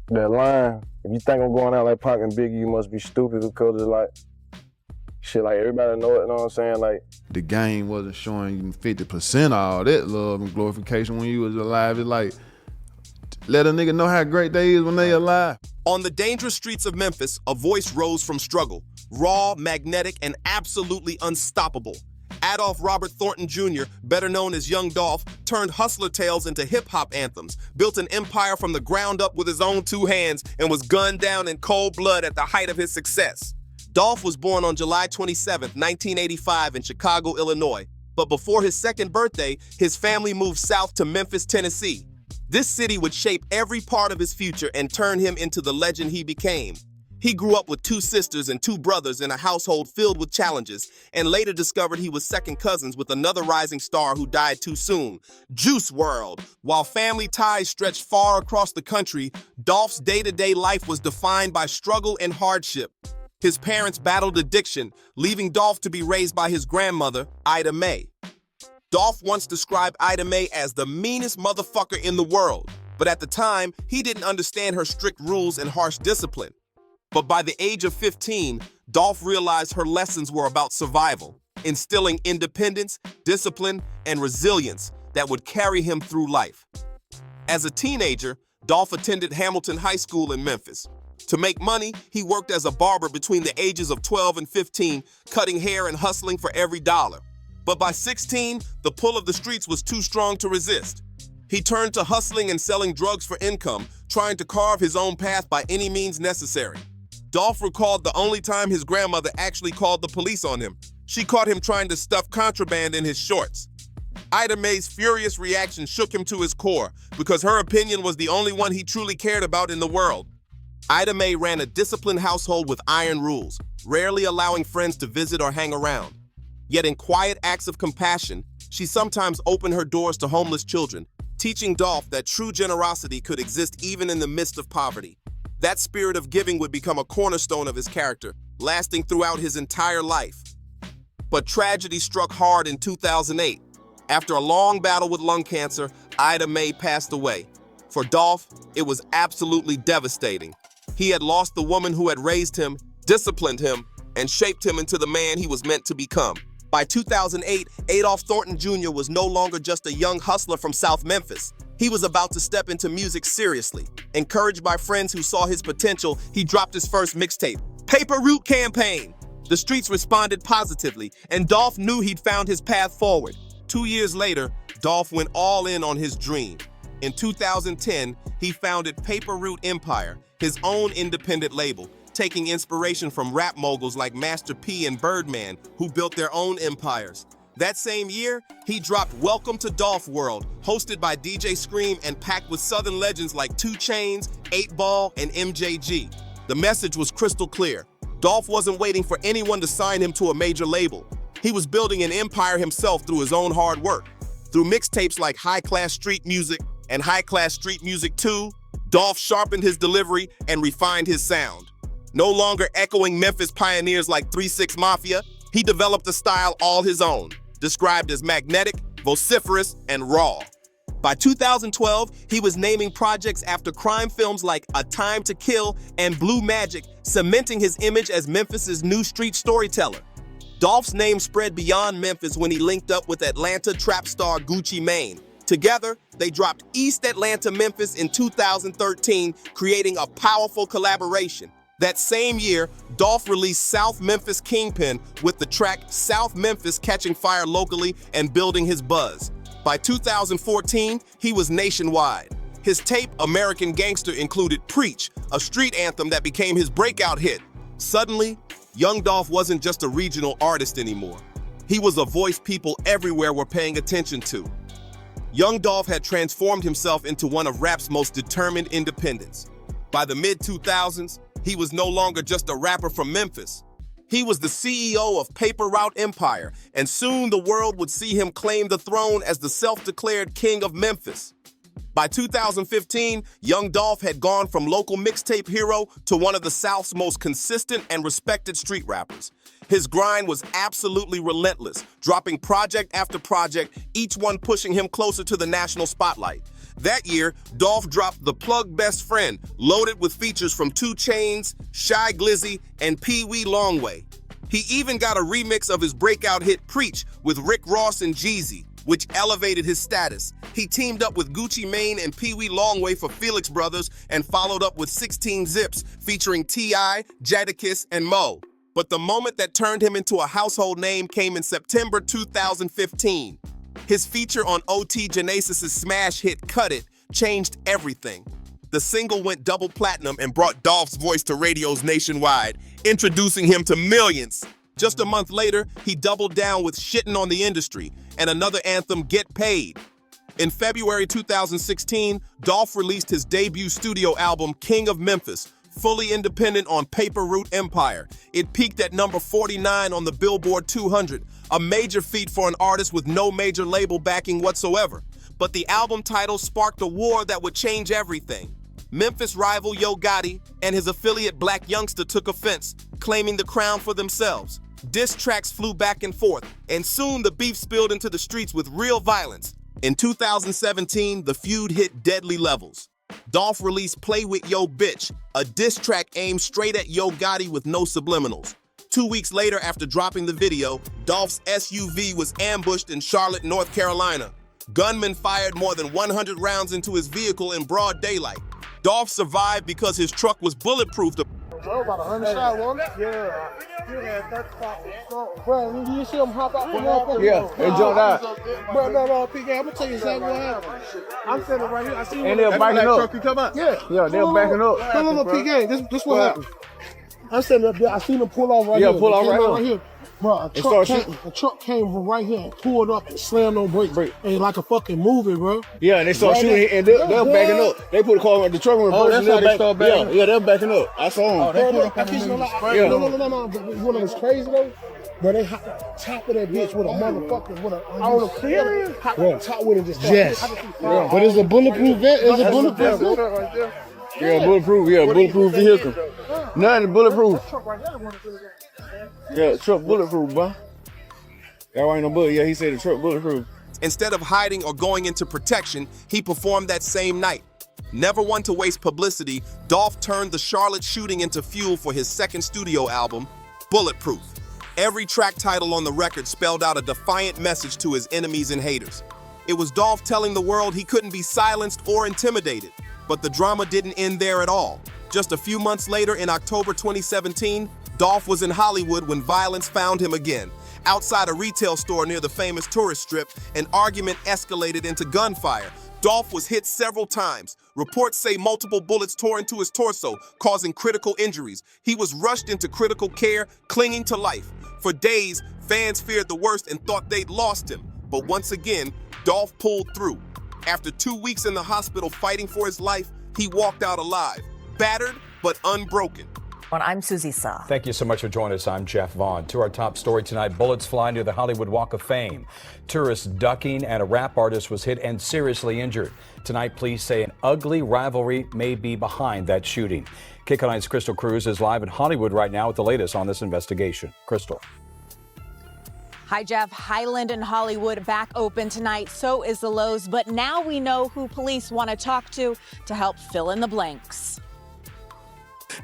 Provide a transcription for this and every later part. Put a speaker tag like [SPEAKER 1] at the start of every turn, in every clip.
[SPEAKER 1] That line, if you think I'm going out like Pac and Biggie, you must be stupid because it's like, shit, like everybody know it, you know what I'm saying? Like,
[SPEAKER 2] the game wasn't showing you 50% of all that love and glorification when you was alive. It's like, let a nigga know how great they is when they alive.
[SPEAKER 3] On the dangerous streets of Memphis, a voice rose from struggle. Raw, magnetic, and absolutely unstoppable. Adolph Robert Thornton Jr., better known as Young Dolph, turned hustler tales into hip-hop anthems, built an empire from the ground up with his own two hands, and was gunned down in cold blood at the height of his success. Dolph was born on July 27, 1985 in Chicago, Illinois, but before his second birthday, his family moved south to Memphis, Tennessee. This city would shape every part of his future and turn him into the legend he became. He grew up with two sisters and two brothers in a household filled with challenges, and later discovered he was second cousins with another rising star who died too soon, Juice WRLD. While family ties stretched far across the country, Dolph's day-to-day life was defined by struggle and hardship. His parents battled addiction, leaving Dolph to be raised by his grandmother, Ida Mae. Dolph once described Ida Mae as the meanest motherfucker in the world, but at the time, he didn't understand her strict rules and harsh discipline. But by the age of 15, Dolph realized her lessons were about survival, instilling independence, discipline, and resilience that would carry him through life. As a teenager, Dolph attended Hamilton High School in Memphis. To make money, he worked as a barber between the ages of 12 and 15, cutting hair and hustling for every dollar. But by 16, the pull of the streets was too strong to resist. He turned to hustling and selling drugs for income, trying to carve his own path by any means necessary. Dolph recalled the only time his grandmother actually called the police on him. She caught him trying to stuff contraband in his shorts. Ida Mae's furious reaction shook him to his core because her opinion was the only one he truly cared about in the world. Ida Mae ran a disciplined household with iron rules, rarely allowing friends to visit or hang around. Yet in quiet acts of compassion, she sometimes opened her doors to homeless children, teaching Dolph that true generosity could exist even in the midst of poverty. That spirit of giving would become a cornerstone of his character, lasting throughout his entire life. But tragedy struck hard in 2008. After a long battle with lung cancer, Ida Mae passed away. For Dolph, it was absolutely devastating. He had lost the woman who had raised him, disciplined him, and shaped him into the man he was meant to become. By 2008, Adolph Thornton Jr. was no longer just a young hustler from South Memphis. He was about to step into music seriously. Encouraged by friends who saw his potential, he dropped his first mixtape, Paper Route Campaign. The streets responded positively, and Dolph knew he'd found his path forward. 2 years later, Dolph went all in on his dream. In 2010, he founded Paper Route Empire, his own independent label, taking inspiration from rap moguls like Master P and Birdman, who built their own empires. That same year, he dropped Welcome to Dolph World, hosted by DJ Scream and packed with Southern legends like 2 Chainz, 8 Ball, and MJG. The message was crystal clear. Dolph wasn't waiting for anyone to sign him to a major label. He was building an empire himself through his own hard work. Through mixtapes like High Class Street Music and High Class Street Music 2, Dolph sharpened his delivery and refined his sound. No longer echoing Memphis pioneers like 3 6 Mafia, he developed a style all his own, described as magnetic, vociferous, and raw. By 2012, he was naming projects after crime films like A Time to Kill and Blue Magic, cementing his image as Memphis's new street storyteller. Dolph's name spread beyond Memphis when he linked up with Atlanta trap star Gucci Mane. Together, they dropped East Atlanta Memphis in 2013, creating a powerful collaboration. That same year, Dolph released South Memphis Kingpin with the track South Memphis catching fire locally and building his buzz. By 2014, he was nationwide. His tape, American Gangster, included Preach, a street anthem that became his breakout hit. Suddenly, Young Dolph wasn't just a regional artist anymore. He was a voice people everywhere were paying attention to. Young Dolph had transformed himself into one of rap's most determined independents. By the mid-2000s, he was no longer just a rapper from Memphis. He was the CEO of Paper Route Empire, and soon the world would see him claim the throne as the self-declared king of Memphis. By 2015, Young Dolph had gone from local mixtape hero to one of the South's most consistent and respected street rappers. His grind was absolutely relentless, dropping project after project, each one pushing him closer to the national spotlight. That year, Dolph dropped The Plug Best Friend, loaded with features from 2 Chainz, Shy Glizzy, and Pee Wee Longway. He even got a remix of his breakout hit Preach with Rick Ross and Jeezy, which elevated his status. He teamed up with Gucci Mane and Pee Wee Longway for Felix Brothers and followed up with 16 Zips featuring T.I., Jadakiss, and Mo. But the moment that turned him into a household name came in September 2015. His feature on O.T. Genesis' smash hit Cut It changed everything. The single went double platinum and brought Dolph's voice to radios nationwide, introducing him to millions. Just a month later, he doubled down with Shittin' on the Industry and another anthem, Get Paid. In February 2016, Dolph released his debut studio album, King of Memphis, fully independent on Paper Route Empire. It peaked at number 49 on the Billboard 200, a major feat for an artist with no major label backing whatsoever. But the album title sparked a war that would change everything. Memphis rival Yo Gotti and his affiliate Black Youngster took offense, claiming the crown for themselves. Diss tracks flew back and forth, and soon the beef spilled into the streets with real violence. In 2017, the feud hit deadly levels. Dolph released Play With Yo Bitch, a diss track aimed straight at Yo Gotti with no subliminals. 2 weeks later, after dropping the video, Dolph's SUV was ambushed in Charlotte, North Carolina. Gunmen fired more than 100 rounds into his vehicle in broad daylight. Dolph survived because his truck was bulletproof.
[SPEAKER 4] Bro, about 100 shot, wasn't it? Yeah. You had 35. Bro, you see him hop out the motherfucker?
[SPEAKER 5] Yeah, they jumped out.
[SPEAKER 4] Bro, no, PK, I'm gonna tell you exactly what happened. I'm standing right here. I see you.
[SPEAKER 5] And they're backing up.
[SPEAKER 4] You come out? Yeah.
[SPEAKER 5] Yeah, they're backing up.
[SPEAKER 4] No, PK, this what happened. I'm standing up there. I seen him pull off right here.
[SPEAKER 5] Yeah, pull off right here.
[SPEAKER 4] Bro, a truck came from right here and pulled up and slammed on brake. And like a fucking movie, bro.
[SPEAKER 5] Yeah, and they start shooting, and they're backing up. They put the car in the truck in reverse.
[SPEAKER 4] That's how they start backing up.
[SPEAKER 5] Yeah, they're backing up. I saw them.
[SPEAKER 4] They pulled up. No. But what was crazy though? But they hopped on top of that bitch with a motherfucker, on the serious? Hopped on top with it just. Yes. Yeah. But it's a bulletproof vest. It's a bulletproof vest right there.
[SPEAKER 5] Yeah, bulletproof. Yeah, bulletproof vehicle. Nothing bulletproof. Yeah, truck bulletproof, bro. That ain't no bullet. Yeah, he said the truck bulletproof.
[SPEAKER 3] Instead of hiding or going into protection, he performed that same night. Never one to waste publicity, Dolph turned the Charlotte shooting into fuel for his second studio album, Bulletproof. Every track title on the record spelled out a defiant message to his enemies and haters. It was Dolph telling the world he couldn't be silenced or intimidated. But the drama didn't end there at all. Just a few months later, in October 2017, Dolph was in Hollywood when violence found him again. Outside a retail store near the famous tourist strip, an argument escalated into gunfire. Dolph was hit several times. Reports say multiple bullets tore into his torso, causing critical injuries. He was rushed into critical care, clinging to life. For days, fans feared the worst and thought they'd lost him. But once again, Dolph pulled through. After 2 weeks in the hospital fighting for his life, he walked out alive, battered but unbroken.
[SPEAKER 6] I'm Susie Sa.
[SPEAKER 7] Thank you so much for joining us. I'm Jeff Vaughn. To our top story tonight, bullets fly near the Hollywood Walk of Fame. Tourists ducking and a rap artist was hit and seriously injured. Tonight, police say an ugly rivalry may be behind that shooting. KCAL9's Crystal Cruz is live in Hollywood right now with the latest on this investigation. Crystal.
[SPEAKER 8] Hi, Jeff. Highland and Hollywood back open tonight. So is the Lowe's. But now we know who police want to talk to help fill in the blanks.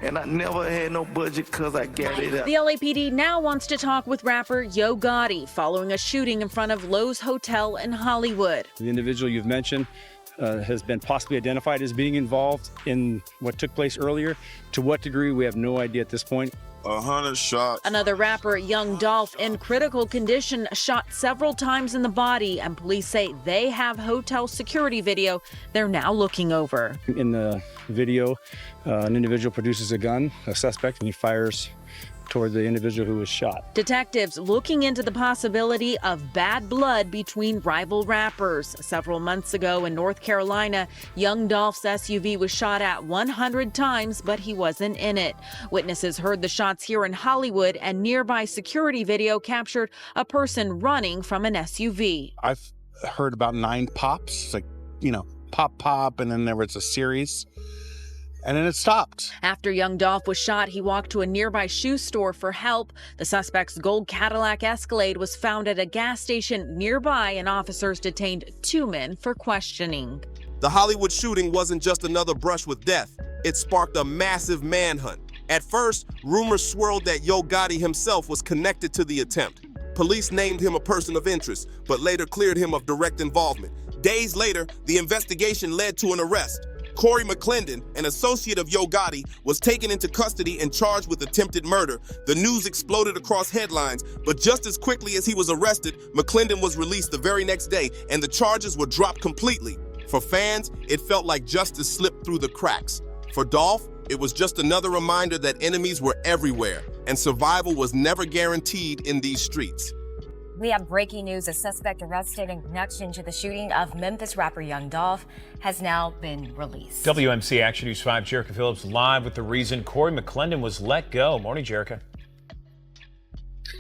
[SPEAKER 9] And I never had no budget because I got it up.
[SPEAKER 8] The LAPD now wants to talk with rapper Yo Gotti following a shooting in front of Lowe's Hotel in Hollywood.
[SPEAKER 10] The individual you've mentioned has been possibly identified as being involved in what took place earlier. To what degree, we have no idea at this point.
[SPEAKER 2] 100 shots.
[SPEAKER 8] Another rapper, Young Dolph, in critical condition, shot several times in the body, and police say they have hotel security video they're now looking over.
[SPEAKER 10] In the video, an individual produces a gun, a suspect, and he fires toward the individual who was shot.
[SPEAKER 8] Detectives looking into the possibility of bad blood between rival rappers. Several months ago in North Carolina, Young Dolph's SUV was shot at 100 times, but he wasn't in it. Witnesses heard the shots here in Hollywood, and nearby security video captured a person running from an SUV.
[SPEAKER 11] I've heard about 9 pops, like, pop, and then there was a series. And then it stopped.
[SPEAKER 8] After Young Dolph was shot, he walked to a nearby shoe store for help. The suspect's gold Cadillac Escalade was found at a gas station nearby, and officers detained 2 men for questioning.
[SPEAKER 3] The Hollywood shooting wasn't just another brush with death. It sparked a massive manhunt. At first, rumors swirled that Yo Gotti himself was connected to the attempt. Police named him a person of interest, but later cleared him of direct involvement. Days later, the investigation led to an arrest. Corey McClendon, an associate of Yo Gotti, was taken into custody and charged with attempted murder. The news exploded across headlines, but just as quickly as he was arrested, McClendon was released the very next day, and the charges were dropped completely. For fans, it felt like justice slipped through the cracks. For Dolph, it was just another reminder that enemies were everywhere, and survival was never guaranteed in these streets.
[SPEAKER 6] We have breaking news. A suspect arrested in connection to the shooting of Memphis rapper Young Dolph has now been released.
[SPEAKER 12] WMC Action News 5, Jerica Phillips live with the reason Corey McClendon was let go. Morning, Jerica.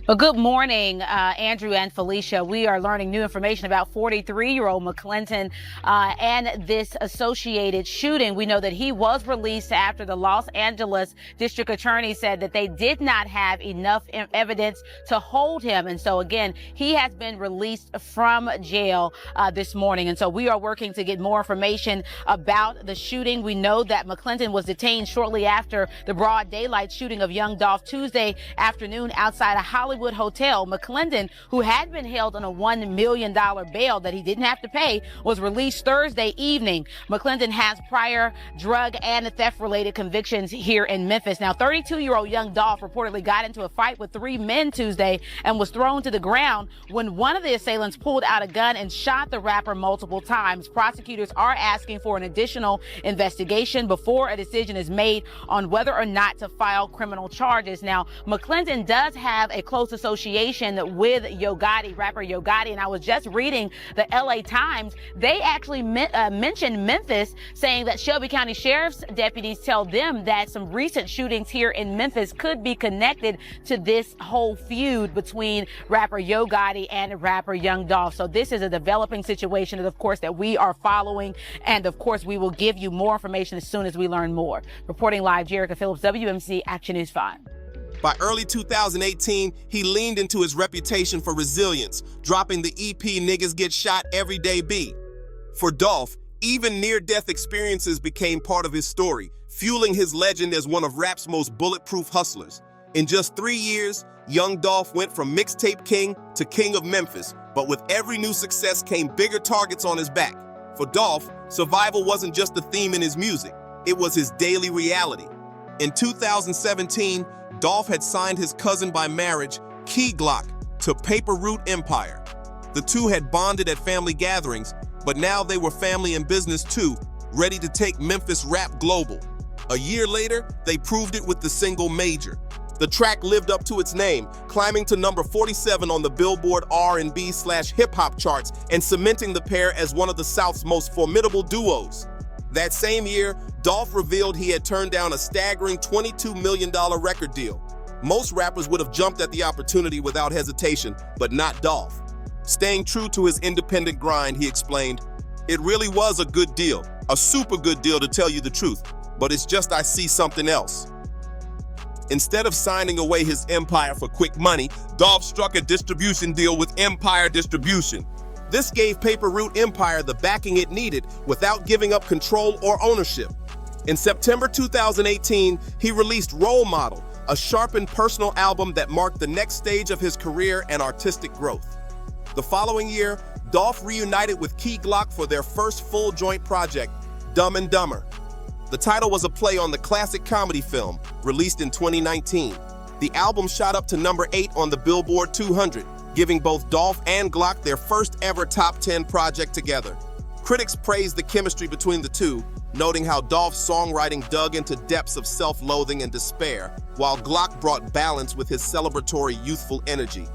[SPEAKER 13] Well, good morning, Andrew and Felicia. We are learning new information about 43-year-old McClendon and this associated shooting. We know that he was released after the Los Angeles District Attorney said that they did not have enough evidence to hold him. And so, again, he has been released from jail this morning. And so we are working to get more information about the shooting. We know that McClendon was detained shortly after the broad daylight shooting of Young Dolph Tuesday afternoon outside a Hollywood hotel. McClendon, who had been held on a $1 million bail that he didn't have to pay, was released Thursday evening. McClendon has prior drug and theft-related convictions here in Memphis. Now, 32-year-old Young Dolph reportedly got into a fight with 3 men Tuesday and was thrown to the ground when one of the assailants pulled out a gun and shot the rapper multiple times. Prosecutors are asking for an additional investigation before a decision is made on whether or not to file criminal charges. Now, McClendon does have a close association with Yo Gotti, rapper Yo Gotti, and I was just reading the LA Times. They actually mentioned Memphis, saying that Shelby County Sheriff's deputies tell them that some recent shootings here in Memphis could be connected to this whole feud between rapper Yo Gotti and rapper Young Dolph. So this is a developing situation, of course, that we are following, and of course we will give you more information as soon as we learn more. Reporting live, Jerica Phillips, WMC Action News 5.
[SPEAKER 3] By early 2018, he leaned into his reputation for resilience, dropping the EP Niggas Get Shot Every Day beat. For Dolph, even near-death experiences became part of his story, fueling his legend as one of rap's most bulletproof hustlers. In just 3 years, Young Dolph went from mixtape king to king of Memphis, but with every new success came bigger targets on his back. For Dolph, survival wasn't just a theme in his music, it was his daily reality. In 2017, Dolph had signed his cousin by marriage, Key Glock, to Paper Route Empire. The two had bonded at family gatherings, but now they were family and business too, ready to take Memphis rap global. A year later, they proved it with the single Major. The track lived up to its name, climbing to number 47 on the Billboard R&B/hip-hop charts and cementing the pair as one of the South's most formidable duos. That same year, Dolph revealed he had turned down a staggering $22 million record deal. Most rappers would have jumped at the opportunity without hesitation, but not Dolph. Staying true to his independent grind, he explained, "It really was a good deal, a super good deal to tell you the truth, but it's just I see something else." Instead of signing away his empire for quick money, Dolph struck a distribution deal with Empire Distribution. This gave Paper Route Empire the backing it needed without giving up control or ownership. In September 2018, he released Role Model, a sharpened personal album that marked the next stage of his career and artistic growth. The following year, Dolph reunited with Key Glock for their first full joint project, Dumb and Dumber. The title was a play on the classic comedy film, released in 2019. The album shot up to number 8 on the Billboard 200, giving both Dolph and Glock their first ever top 10 project together. Critics praised the chemistry between the two, noting how Dolph's songwriting dug into depths of self-loathing and despair, while Glock brought balance with his celebratory youthful energy.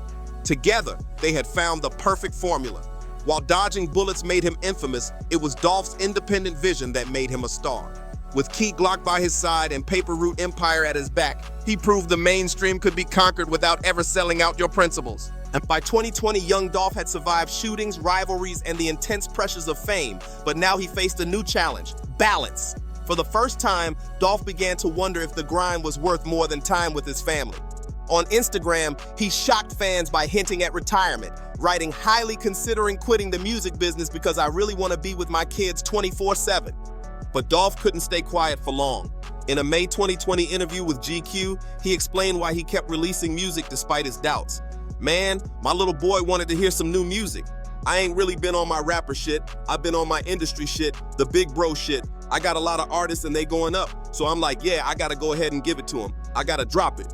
[SPEAKER 3] Together, they had found the perfect formula. While dodging bullets made him infamous, it was Dolph's independent vision that made him a star. With Key Glock by his side and Paper Route Empire at his back, he proved the mainstream could be conquered without ever selling out your principles. And by 2020, Young Dolph had survived shootings, rivalries, and the intense pressures of fame. But now he faced a new challenge: balance. For the first time, Dolph began to wonder if the grind was worth more than time with his family. On Instagram, he shocked fans by hinting at retirement, writing, "Highly considering quitting the music business because I really want to be with my kids 24/7. But Dolph couldn't stay quiet for long. In a May 2020 interview with GQ, he explained why he kept releasing music despite his doubts. "Man, my little boy wanted to hear some new music. I ain't really been on my rapper shit. I've been on my industry shit, the big bro shit. I got a lot of artists and they going up. So I'm like, yeah, I gotta go ahead and give it to him. I gotta drop it."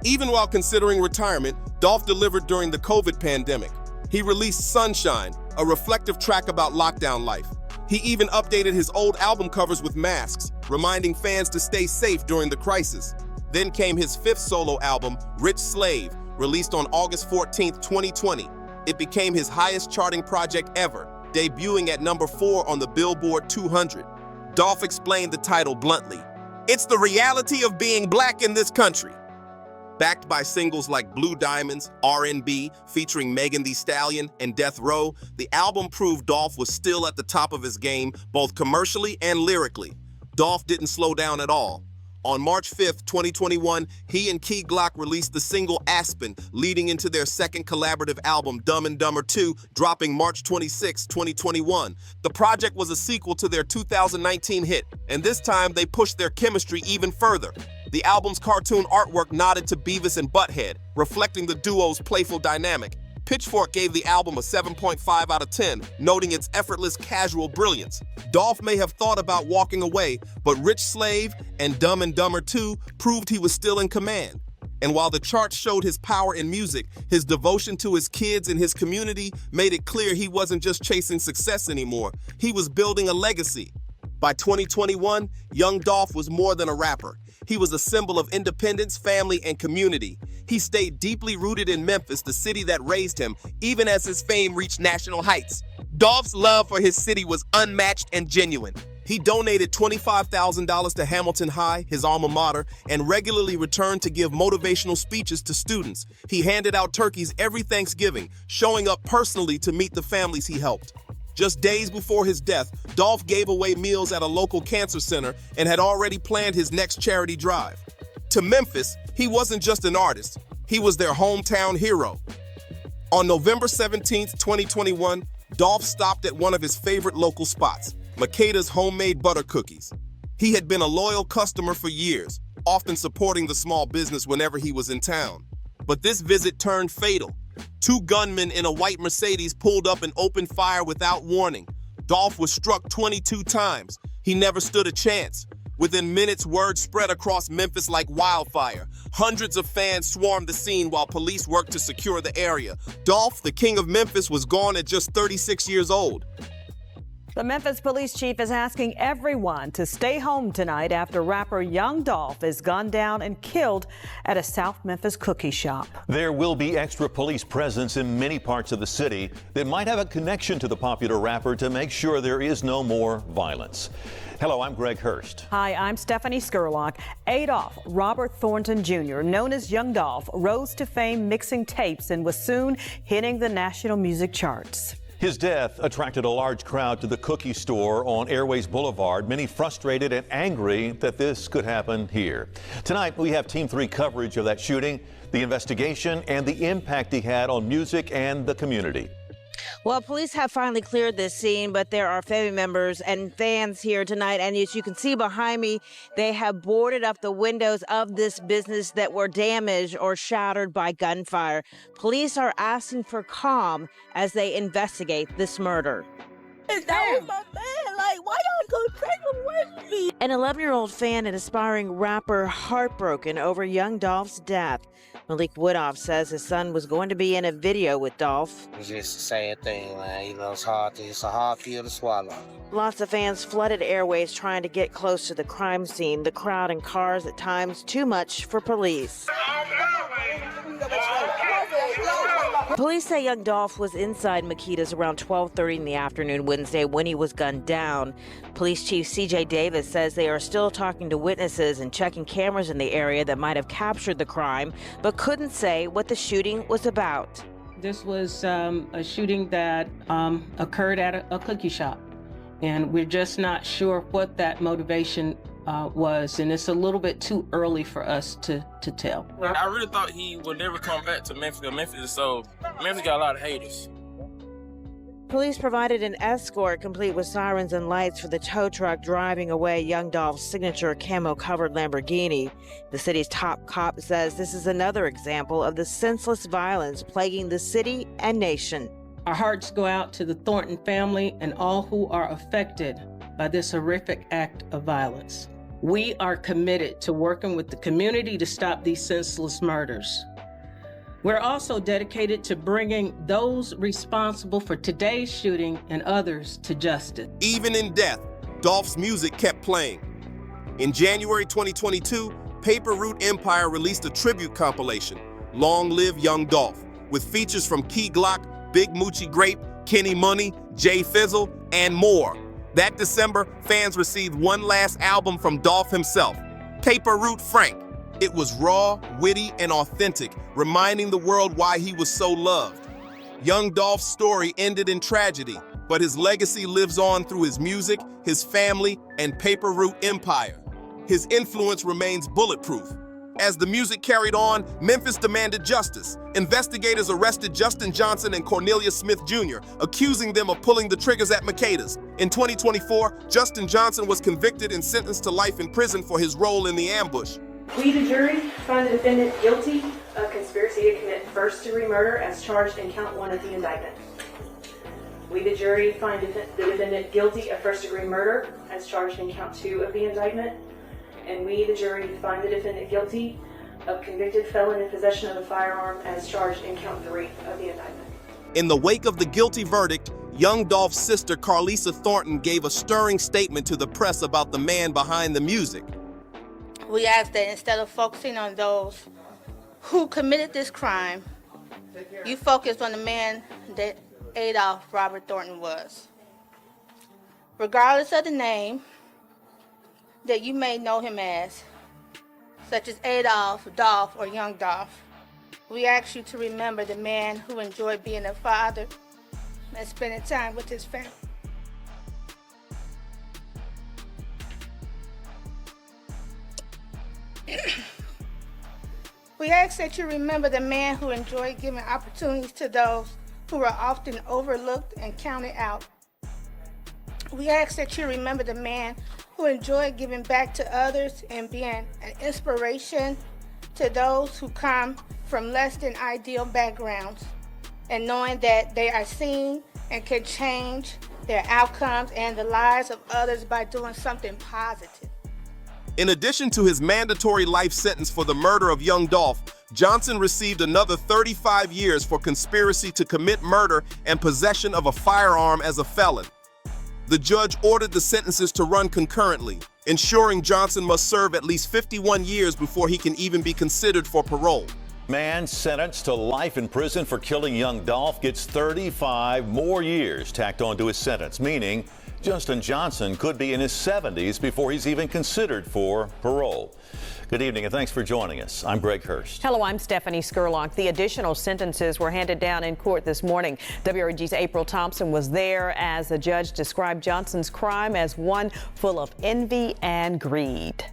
[SPEAKER 3] Even while considering retirement, Dolph delivered during the COVID pandemic. He released Sunshine, a reflective track about lockdown life. He even updated his old album covers with masks, reminding fans to stay safe during the crisis. Then came his 5th solo album, Rich Slave, released on August 14th, 2020. It became his highest charting project ever, debuting at number 4 on the Billboard 200. Dolph explained the title bluntly. "It's the reality of being black in this country." Backed by singles like Blue Diamonds, R&B, featuring Megan Thee Stallion and Death Row, the album proved Dolph was still at the top of his game, both commercially and lyrically. Dolph didn't slow down at all. On March 5th, 2021, he and Key Glock released the single Aspen, leading into their second collaborative album, Dumb and Dumber 2, dropping March 26, 2021. The project was a sequel to their 2019 hit, and this time they pushed their chemistry even further. The album's cartoon artwork nodded to Beavis and Butthead, reflecting the duo's playful dynamic. Pitchfork gave the album a 7.5 out of 10, noting its effortless, casual brilliance. Dolph may have thought about walking away, but Rich Slave and Dumb and Dumber 2 proved he was still in command. And while the charts showed his power in music, his devotion to his kids and his community made it clear he wasn't just chasing success anymore, he was building a legacy. By 2021, Young Dolph was more than a rapper. He was a symbol of independence, family, and community. He stayed deeply rooted in Memphis, the city that raised him, even as his fame reached national heights. Dolph's love for his city was unmatched and genuine. He donated $25,000 to Hamilton High, his alma mater, and regularly returned to give motivational speeches to students. He handed out turkeys every Thanksgiving, showing up personally to meet the families he helped. Just days before his death, Dolph gave away meals at a local cancer center and had already planned his next charity drive. To Memphis, he wasn't just an artist, he was their hometown hero. On November 17, 2021, Dolph stopped at one of his favorite local spots, Makeda's homemade butter cookies. He had been a loyal customer for years, often supporting the small business whenever he was in town. But this visit turned fatal. 2 gunmen in a white Mercedes pulled up and opened fire without warning. Dolph was struck 22 times. He never stood a chance. Within minutes, word spread across Memphis like wildfire. Hundreds of fans swarmed the scene while police worked to secure the area. Dolph, the king of Memphis, was gone at just 36 years old.
[SPEAKER 14] The Memphis police chief is asking everyone to stay home tonight after rapper Young Dolph is gunned down and killed at a South Memphis cookie shop.
[SPEAKER 15] There will be extra police presence in many parts of the city that might have a connection to the popular rapper to make sure there is no more violence. Hello, I'm Greg Hurst.
[SPEAKER 14] Hi, I'm Stephanie Skurlock. Adolph Robert Thornton Jr., known as Young Dolph, rose to fame mixing tapes and was soon hitting the national music charts.
[SPEAKER 15] His death attracted a large crowd to the cookie store on Airways Boulevard, many frustrated and angry that this could happen here. Tonight, we have Team 3 coverage of that shooting, the investigation, and the impact he had on music and the community.
[SPEAKER 16] Well, police have finally cleared this scene, but there are family members and fans here tonight. And as you can see behind me, they have boarded up the windows of this business that were damaged or shattered by gunfire. Police are asking for calm as they investigate this murder.
[SPEAKER 17] That was my man. Like, why y'all go take him away from me?
[SPEAKER 16] An 11-year-old fan and aspiring rapper heartbroken over Young Dolph's death. Malik Woodoff says his son was going to be in a video with Dolph.
[SPEAKER 18] It's just a sad thing, man. You know, it's a hard pill to swallow.
[SPEAKER 16] Lots of fans flooded Airways trying to get close to the crime scene. The crowd and cars at times too much for police. Police say Young Dolph was inside Makeda's around 12:30 in the afternoon Wednesday when he was gunned down. Police Chief C.J. Davis says they are still talking to witnesses and checking cameras in the area that might have captured the crime, but couldn't say what the shooting was about.
[SPEAKER 19] This was a shooting that occurred at a cookie shop, and we're just not sure what that motivation was, and it's a little bit too early for us to tell.
[SPEAKER 20] I really thought he would never come back to Memphis. Memphis got a lot of haters.
[SPEAKER 16] Police provided an escort complete with sirens and lights for the tow truck driving away Young Dolph's signature camo-covered Lamborghini. The city's top cop says this is another example of the senseless violence plaguing the city and nation.
[SPEAKER 19] Our hearts go out to the Thornton family and all who are affected by this horrific act of violence. We are committed to working with the community to stop these senseless murders. We're also dedicated to bringing those responsible for today's shooting and others to justice.
[SPEAKER 3] Even in death, Dolph's music kept playing. In January 2022, Paper Route Empire released a tribute compilation, Long Live Young Dolph, with features from Key Glock, Big Moochie Grape, Kenny Money, Jay Fizzle, and more. That December, fans received one last album from Dolph himself, Paper Route Frank. It was raw, witty, and authentic, reminding the world why he was so loved. Young Dolph's story ended in tragedy, but his legacy lives on through his music, his family, and Paper Route Empire. His influence remains bulletproof. As the music carried on, Memphis demanded justice. Investigators arrested Justin Johnson and Cornelius Smith Jr., accusing them of pulling the triggers at Makeda's. In 2024, Justin Johnson was convicted and sentenced to life in prison for his role in the ambush.
[SPEAKER 21] We, the jury, find the defendant guilty of conspiracy to commit first-degree murder as charged in count 1 of the indictment. We, the jury, find the defendant guilty of first-degree murder as charged in count 2 of the indictment. And we, the jury, find the defendant guilty of convicted felon in possession of a firearm as charged in count 3 of the indictment.
[SPEAKER 3] In the wake of the guilty verdict, Young Dolph's sister Carlisa Thornton gave a stirring statement to the press about the man behind the music.
[SPEAKER 22] We ask that instead of focusing on those who committed this crime, you focus on the man that Adolph Robert Thornton was. Regardless of the name that you may know him as, such as Adolph, Dolph, or Young Dolph, we ask you to remember the man who enjoyed being a father and spending time with his family. We ask that you remember the man who enjoyed giving opportunities to those who were often overlooked and counted out. We ask that you remember the man who enjoyed giving back to others and being an inspiration to those who come from less than ideal backgrounds, and knowing that they are seen and can change their outcomes and the lives of others by doing something positive.
[SPEAKER 3] In addition to his mandatory life sentence for the murder of Young Dolph, Johnson received another 35 years for conspiracy to commit murder and possession of a firearm as a felon. The judge ordered the sentences to run concurrently, ensuring Johnson must serve at least 51 years before he can even be considered for parole.
[SPEAKER 15] Man sentenced to life in prison for killing Young Dolph gets 35 more years tacked onto his sentence, meaning Justin Johnson could be in his 70s before he's even considered for parole. Good evening and thanks for joining us. I'm Greg Hurst.
[SPEAKER 14] Hello, I'm Stephanie Skurlock. The additional sentences were handed down in court this morning. WRG's April Thompson was there as the judge described Johnson's crime as one full of envy and greed.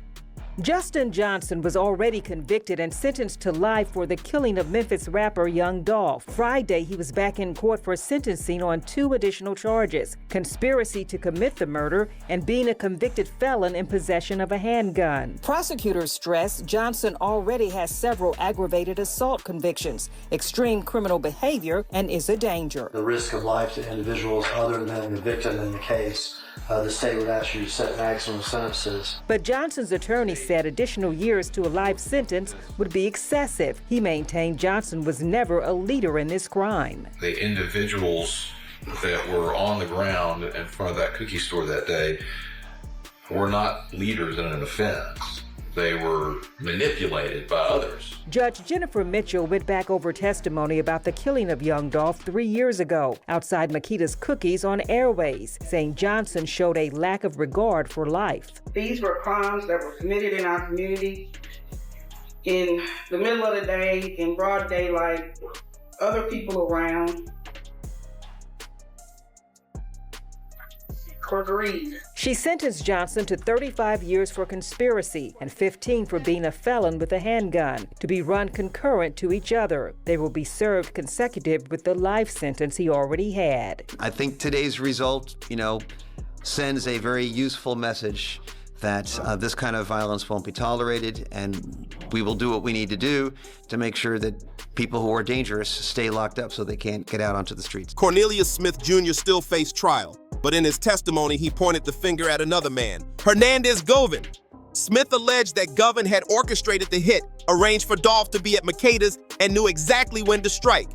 [SPEAKER 23] Justin Johnson was already convicted and sentenced to life for the killing of Memphis rapper Young Dolph. Friday, he was back in court for sentencing on 2 additional charges: conspiracy to commit the murder and being a convicted felon in possession of a handgun. Prosecutors stress Johnson already has several aggravated assault convictions, extreme criminal behavior, and is a danger.
[SPEAKER 24] The risk of life to individuals other than the victim in the case, the state would ask you to set maximum sentences.
[SPEAKER 23] But Johnson's attorney said additional years to a life sentence would be excessive. He maintained Johnson was never a leader in this crime.
[SPEAKER 25] The individuals that were on the ground in front of that cookie store that day were not leaders in an offense. They were manipulated by others.
[SPEAKER 23] Judge Jennifer Mitchell went back over testimony about the killing of Young Dolph 3 years ago outside Makeda's Cookies on Airways, saying Johnson showed a lack of regard for life.
[SPEAKER 26] These were crimes that were committed in our community in the middle of the day, in broad daylight, other people around. or greed.
[SPEAKER 23] She sentenced Johnson to 35 years for conspiracy and 15 for being a felon with a handgun, to be run concurrent to each other. They will be served consecutive with the life sentence he already had.
[SPEAKER 1] I think today's result, sends a very useful message that this kind of violence won't be tolerated, and we will do what we need to do to make sure that people who are dangerous stay locked up so they can't get out onto the streets.
[SPEAKER 3] Cornelius Smith Jr. still faced trial, but in his testimony, he pointed the finger at another man, Hernandez Govan. Smith alleged that Govan had orchestrated the hit, arranged for Dolph to be at Makeda's, and knew exactly when to strike.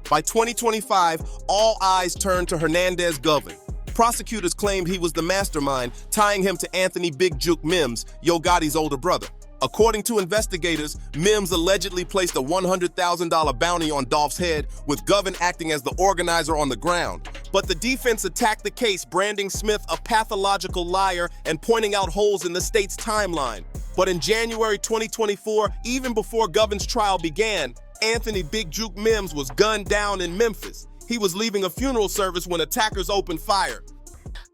[SPEAKER 3] By 2025, all eyes turned to Hernandez Govan. Prosecutors claimed he was the mastermind, tying him to Anthony Big Juke Mims, Yo Gotti's older brother. According to investigators, Mims allegedly placed a $100,000 bounty on Dolph's head, with Govan acting as the organizer on the ground. But the defense attacked the case, branding Smith a pathological liar and pointing out holes in the state's timeline. But in January 2024, even before Govan's trial began, Anthony Big Juke Mims was gunned down in Memphis. He was leaving a funeral service when attackers opened fire.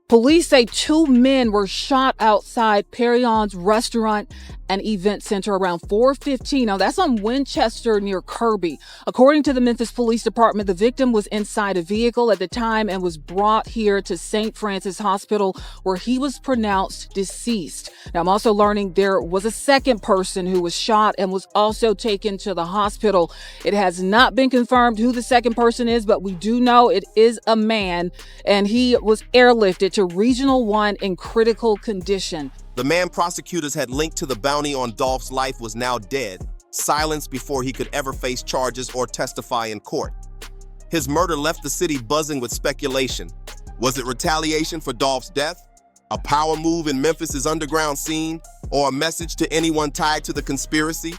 [SPEAKER 2] Police say 2 men were shot outside Perion's restaurant and event center around 4:15. Now, that's on Winchester near Kirby. According to the Memphis Police Department, the victim was inside a vehicle at the time and was brought here to St. Francis Hospital, where he was pronounced deceased. Now, I'm also learning there was a second person who was shot and was also taken to the hospital. It has not been confirmed who the second person is, but we do know it is a man, and he was airlifted to Regional 1 in critical condition.
[SPEAKER 3] The man prosecutors had linked to the bounty on Dolph's life was now dead, silenced before he could ever face charges or testify in court. His murder left the city buzzing with speculation. Was it retaliation for Dolph's death? A power move in Memphis's underground scene? Or a message to anyone tied to the conspiracy?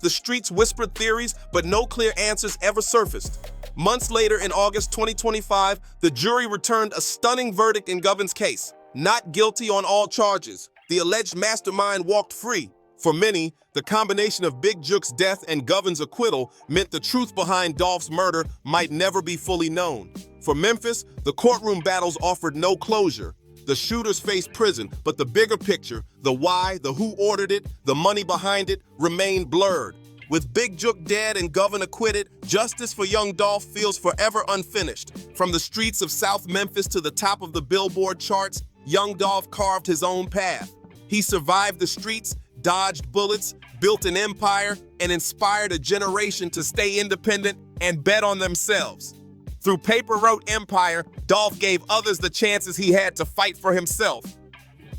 [SPEAKER 3] The streets whispered theories, but no clear answers ever surfaced. Months later, in August 2025, the jury returned a stunning verdict in Govan's case. Not guilty on all charges. The alleged mastermind walked free. For many, the combination of Big Juke's death and Govan's acquittal meant the truth behind Dolph's murder might never be fully known. For Memphis, the courtroom battles offered no closure. The shooters faced prison, but the bigger picture, the why, the who ordered it, the money behind it, remained blurred. With Big Juke dead and Govan acquitted, justice for Young Dolph feels forever unfinished. From the streets of South Memphis to the top of the Billboard charts, Young Dolph carved his own path. He survived the streets, dodged bullets, built an empire, and inspired a generation to stay independent and bet on themselves. Through Paper Route Empire, Dolph gave others the chances he had to fight for himself.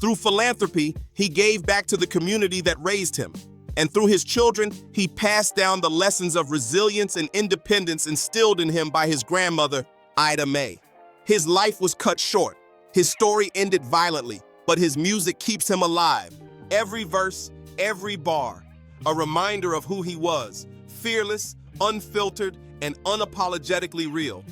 [SPEAKER 3] Through philanthropy, he gave back to the community that raised him. And through his children, he passed down the lessons of resilience and independence instilled in him by his grandmother, Ida Mae. His life was cut short. His story ended violently, but his music keeps him alive. Every verse, every bar, a reminder of who he was, fearless, unfiltered, and unapologetically real.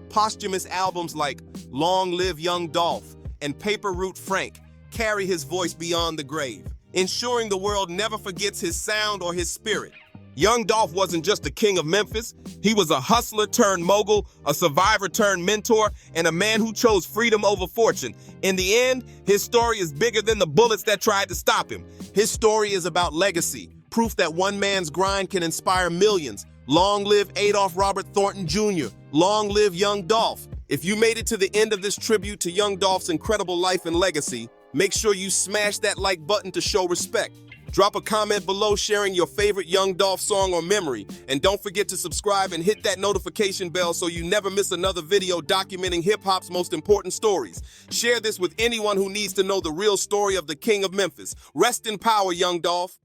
[SPEAKER 3] Posthumous albums like Long Live Young Dolph and Paper Route Frank carry his voice beyond the grave, ensuring the world never forgets his sound or his spirit. Young Dolph wasn't just the king of Memphis. He was a hustler turned mogul, a survivor turned mentor, and a man who chose freedom over fortune. In the end, his story is bigger than the bullets that tried to stop him. His story is about legacy, proof that one man's grind can inspire millions. Long live Adolph Robert Thornton Jr. Long live Young Dolph. If you made it to the end of this tribute to Young Dolph's incredible life and legacy, make sure you smash that like button to show respect. Drop a comment below sharing your favorite Young Dolph song or memory. And don't forget to subscribe and hit that notification bell so you never miss another video documenting hip-hop's most important stories. Share this with anyone who needs to know the real story of the King of Memphis. Rest in power, Young Dolph.